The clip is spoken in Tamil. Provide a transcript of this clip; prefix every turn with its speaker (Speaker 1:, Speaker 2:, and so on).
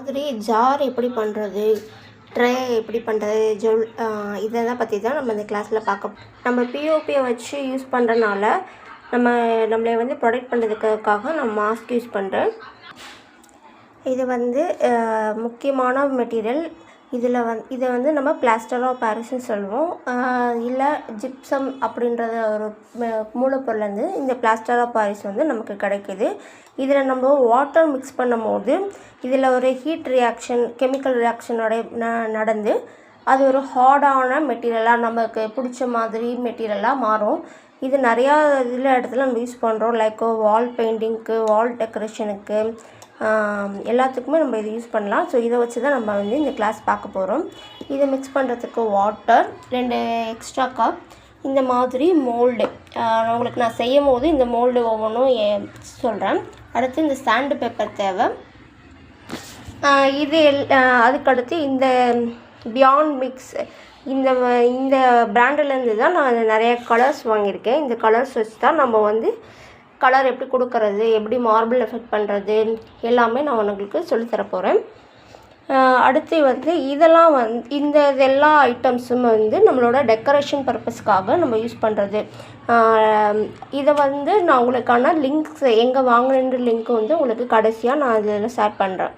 Speaker 1: மாதிரி ஜார் எப்படி பண்ணுறது, ட்ரே எப்படி பண்ணுறது, இதெல்லாம் பற்றி தான் நம்ம இந்த கிளாஸில் நம்ம பிஓபியை வச்சு யூஸ் பண்ணுறனால நம்மளை வந்து ப்ரொடெக்ட் பண்ணுறதுக்காக நான் மாஸ்க் யூஸ் பண்ணுறேன். இது வந்து முக்கியமான மெட்டீரியல். இதை வந்து நம்ம பிளாஸ்டர் ஆஃப் பாரிஸ்ன்னு சொல்லுவோம். இல்லை ஜிப்சம் அப்படின்றத ஒரு மூலப்பொருள்லேருந்து இந்த பிளாஸ்டர் ஆஃப் பாரிஸ் வந்து நமக்கு கிடைக்கிது. இதில் நம்ம வாட்டர் மிக்ஸ் பண்ணும்போது இதில் ஒரு ஹீட் ரியாக்ஷன், கெமிக்கல் ரியாக்ஷனோட நடந்து அது ஒரு ஹார்டான மெட்டீரியலாக நமக்கு பிடிச்ச மாதிரி மெட்டீரியலாக மாறும். இது நிறையா இடத்துல நம்ம யூஸ் பண்ணுறோம். லைக் வால் பெயிண்டிங்க்கு, வால் டெக்கரேஷனுக்கு, எல்லாத்துக்குமே நம்ம இதை யூஸ் பண்ணலாம். ஸோ இதை வச்சு தான் நம்ம வந்து இந்த கிளாஸ் பார்க்க போகிறோம். இதை மிக்ஸ் பண்ணுறதுக்கு வாட்டர், 2 எக்ஸ்ட்ரா கப், இந்த மாதிரி மோல்டு. உங்களுக்கு நான் செய்யும் போது இந்த மோல்டு ஒவ்வொன்றும் சொல்கிறேன். அடுத்து இந்த சாண்டு பேப்பர் தேவை. இது அதுக்கடுத்து இந்த பியாண்ட் மிக்ஸ், இந்த பிராண்டிலேருந்து தான் நான் நிறைய கலர்ஸ் வாங்கியிருக்கேன். இந்த கலர்ஸ் வச்சு தான் நம்ம வந்து கலர் எப்படி கொடுக்கறது, எப்படி மார்பிள் எஃபெக்ட் பண்ணுறது எல்லாமே நான் உங்களுக்கு சொல்லித்தர போகிறேன். அடுத்து வந்து இந்த எல்லா ஐட்டம்ஸும் வந்து நம்மளோட டெக்கரேஷன் பர்பஸ்க்காக நம்ம யூஸ் பண்ணுறது. இதை வந்து நான் உங்களுக்கான லிங்க்ஸ் எங்கே வாங்கின லிங்க் வந்து உங்களுக்கு கடைசியாக நான் இதில் ஷேர் பண்ணுறேன்.